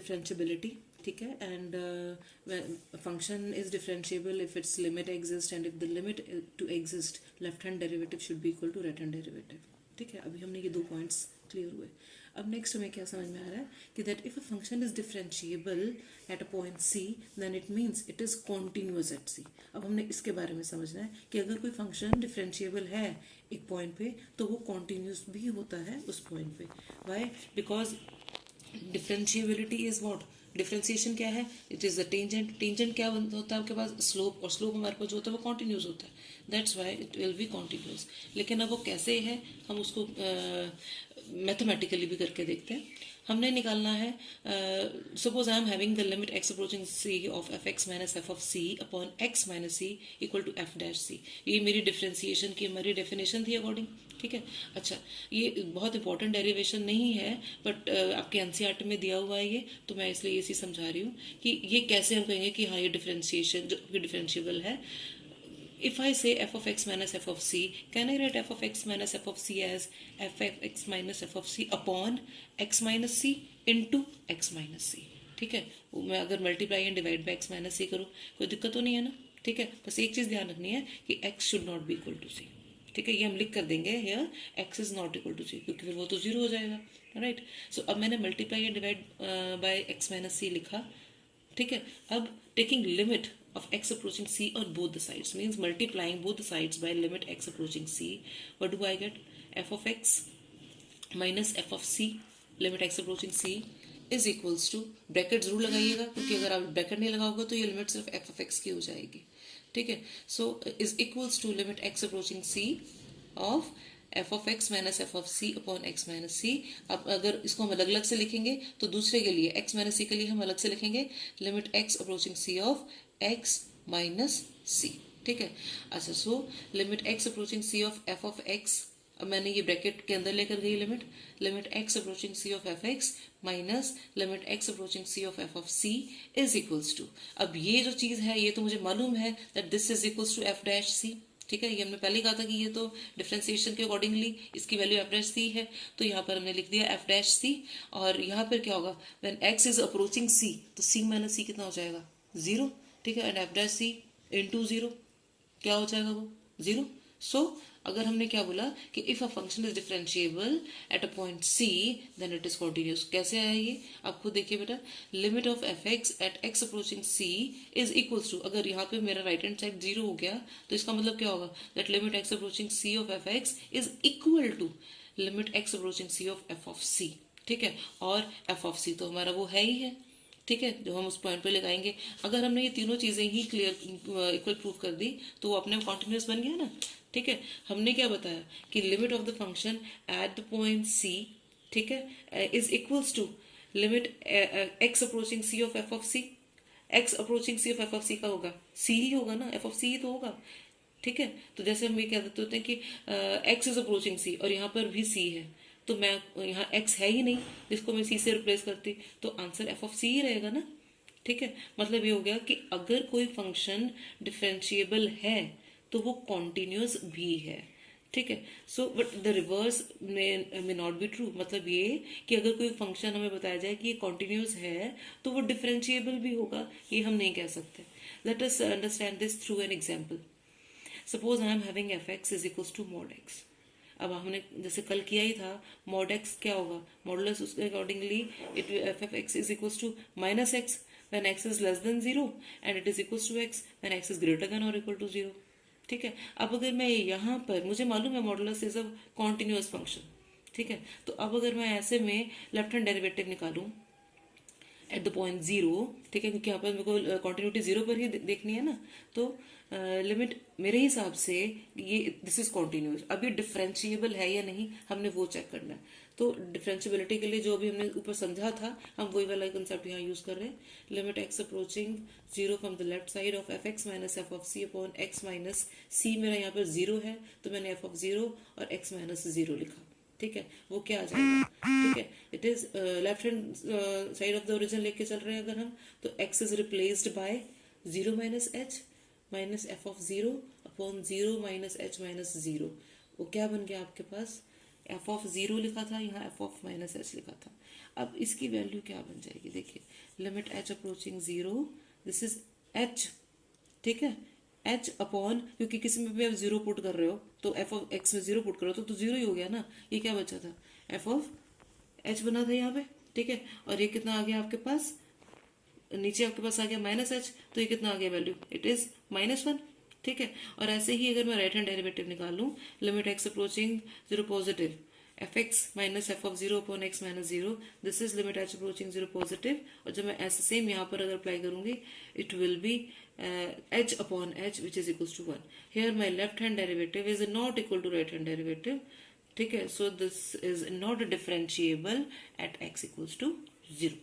Differentiability, ठीक है, and function is differentiable if its limit exist and if the limit to exist left hand derivative should be equal to right hand derivative, ठीक है। अभी हमने ये 2 points clear हुए। अब नेक्स्ट हमें क्या समझ में आ रहा है कि that if a function is differentiable at a point C then it means it is continuous at c. अब हमने इसके बारे में समझना है कि अगर कोई फंक्शन डिफरेंशिएबल है एक पॉइंट पे तो वो कॉन्टिन्यूस भी होता है उस पॉइंट पे। Why? Because differentiability is what, differentiation क्या है, it is the tangent. Tangent क्या होता है आपके पास, स्लोप, और स्लोप हमारे पास जो होता है वो कॉन्टिन्यूस होता है, that's why it will B continuous. लेकिन अब वो कैसे है हम उसको मैथमेटिकली भी करके देखते हैं। हमने निकालना है, suppose I am having the limit x approaching c of F x minus f of c upon x minus c equal to f dash c. ये मेरी डिफरेंशिएशन की हमारी डेफिनेशन थी अकॉर्डिंग, ठीक है। अच्छा, ये बहुत इंपॉर्टेंट डेरिवेशन नहीं है बट आपके एनसीईआरटी में दिया हुआ है ये, तो मैं इसलिए इसी समझा रही हूँ कि ये कैसे हम कहेंगे कि हाँ ये डिफरेंशिएशन जो डिफरेंशिएबल है। If I say f of x minus f of c, can I write f of x minus f of c as f of x minus f of c upon x minus c into x minus c, ठीक है। वो मैं अगर multiply and divide by x minus c करूँ कोई दिक्कत तो नहीं है ना, ठीक है। बस एक चीज़ ध्यान रखनी है कि x should not be equal to c, ठीक है। ये हम लिख कर देंगे here x is not equal to c, क्योंकि फिर वो तो जीरो हो जाएगा, राइट। सो अब मैंने multiply and divide by x minus c लिखा, ठीक है। अब taking limit of x approaching c on both the sides means multiplying both the sides by limit x approaching c, what do I get? f of x minus f of c limit x approaching c is equals to, bracket जरूर लगाइएगा क्योंकि अगर आप bracket नहीं लगाओगे तो ये limit सिर्फ f of x की हो जाएगी, ठीक है। So is equals to limit x approaching c of f of x minus f of c upon x minus c. अब अगर इसको हम अलग अलग से लिखेंगे तो दूसरे के लिए x माइनस सी के लिए हम अलग से लिखेंगे limit x approaching c of x minus c, ठीक है। अच्छा, so limit x approaching c of f of x, अब मैंने ये ब्रैकेट के अंदर लेकर गई limit, limit x approaching c of F x minus limit x approaching c of f of c is equals to, अब ये जो चीज़ है ये तो मुझे मालूम है that this is equals to f dash c, ठीक है। ये हमने पहले कहा था कि ये तो डिफरेंशिएशन के अकॉर्डिंगली इसकी वैल्यू एफ डैश सी है, तो यहाँ पर हमने लिख दिया एफ डैश सी। और यहाँ पर क्या होगा, व्हेन एक्स इज अप्रोचिंग सी तो सी माइनस सी कितना हो जाएगा, जीरो, ठीक है। And F dash C into zero क्या हो जाएगा, वो जीरो। सो अगर हमने क्या बोला कि if a function is differentiable at a point C then it is continuous. कैसे आया ये, आप खुद देखिए बेटा, limit of F X at X approaching C is equals to, अगर यहाँ पे मेरा राइट हैंड साइड जीरो हो गया तो इसका मतलब क्या होगा, that limit x approaching c of F x is equal to limit x approaching c of f of c, ठीक है। और एफ ऑफ सी तो हमारा वो है ही है, ठीक है, जो हम उस पॉइंट पे लगाएंगे। अगर हमने ये तीनों चीज़ें ही क्लियर इक्वल प्रूव कर दी तो वो अपने कॉन्टिन्यूस बन गया ना, ठीक है। हमने क्या बताया कि limit of the function at the point सी, ठीक है, is equals to limit x approaching c of f of C. X approaching c of f of सी का होगा सी ही होगा ना, एफ ऑफ सी ही तो होगा, ठीक है। तो जैसे हम ये कह देते होते हैं कि एक्स इज अप्रोचिंग सी और यहाँ पर भी सी है, तो मैं यहाँ x है ही नहीं जिसको मैं c से रिप्लेस करती, तो आंसर f ऑफ c ही रहेगा ना, ठीक है। मतलब ये हो गया कि अगर कोई फंक्शन डिफरेंशिएबल है तो वो कॉन्टिन्यूस भी है, ठीक है। सो बट द रिवर्स में नॉट बी ट्रू, मतलब ये कि अगर कोई फंक्शन हमें बताया जाए कि ये कॉन्टिन्यूस है तो वो डिफरेंशिएबल भी होगा, ये हम नहीं कह सकते। Let us understand this through an example. Suppose I am having F x is equals to mod X. अब हमने जैसे कल किया ही था, मॉड एक्स क्या होगा, मॉडुलस उसके accordingly it F F x is equals to minus X when X is less than zero and it is equals to X when X is greater than और इक्वल टू जीरो, ठीक है। अब अगर मैं यहाँ पर, मुझे मालूम है modulus is a continuous function, ठीक है। तो अब अगर मैं ऐसे में लेफ्ट हैंड डेरिवेटिव निकालूं एट द पॉइंट जीरो, ठीक है, क्योंकि यहाँ पर मेरे को कॉन्टिन्यूटी जीरो पर ही देखनी है ना, तो लिमिट मेरे हिसाब से ये दिस इज कॉन्टिन्यूस। अभी डिफरेंशिएबल है या नहीं हमने वो चेक करना है, तो डिफरेंशिएबिलिटी के लिए जो अभी हमने ऊपर समझा था हम वही वाला कंसेप्ट यहाँ यूज कर रहे हैं। Limit x approaching zero from the left side of F x minus f of c upon x minus c, मेरा यहाँ पर जीरो है तो मैंने एफ ऑफ जीरो और एक्स माइनस जीरो लिखा, ठीक है। वो क्या आ जाएगा, ठीक है, it is left hand side of the origin लेके चल रहे हैं अगर हम, तो x is replaced by zero minus h minus f of zero upon zero minus h minus zero. वो क्या बन गया आपके पास, एफ ऑफ जीरो लिखा था, यहाँ एफ ऑफ माइनस एच लिखा था। अब इसकी वैल्यू क्या बन जाएगी, देखिए limit H approaching zero, this is H, ठीक है, एच अपॉन, क्योंकि किसी में भी आप जीरो पुट कर रहे हो तो एफ ऑफ एक्स में जीरो पुट कर रहे हो तो जीरो ही हो गया ना। ये क्या बचा था, एफ ऑफ एच बना था यहाँ पे, ठीक है, और ये कितना आ गया आपके पास, नीचे आपके पास आ गया माइनस एच, तो ये कितना आ गया वैल्यू, इट इज -1, ठीक है। और ऐसे ही अगर मैं राइट हैंड डेरिवेटिव निकालूं, limit x approaching zero positive, F x minus f of zero upon x minus zero, this is limit H approaching zero positive. और जब मैं ऐसे सेम यहाँ पर अगर अप्लाई करूंगी, it will be H upon H which is equal to 1। Here my left hand derivative is not equal to right hand derivative, ठीक है। So this is not differentiable at X equals to 0।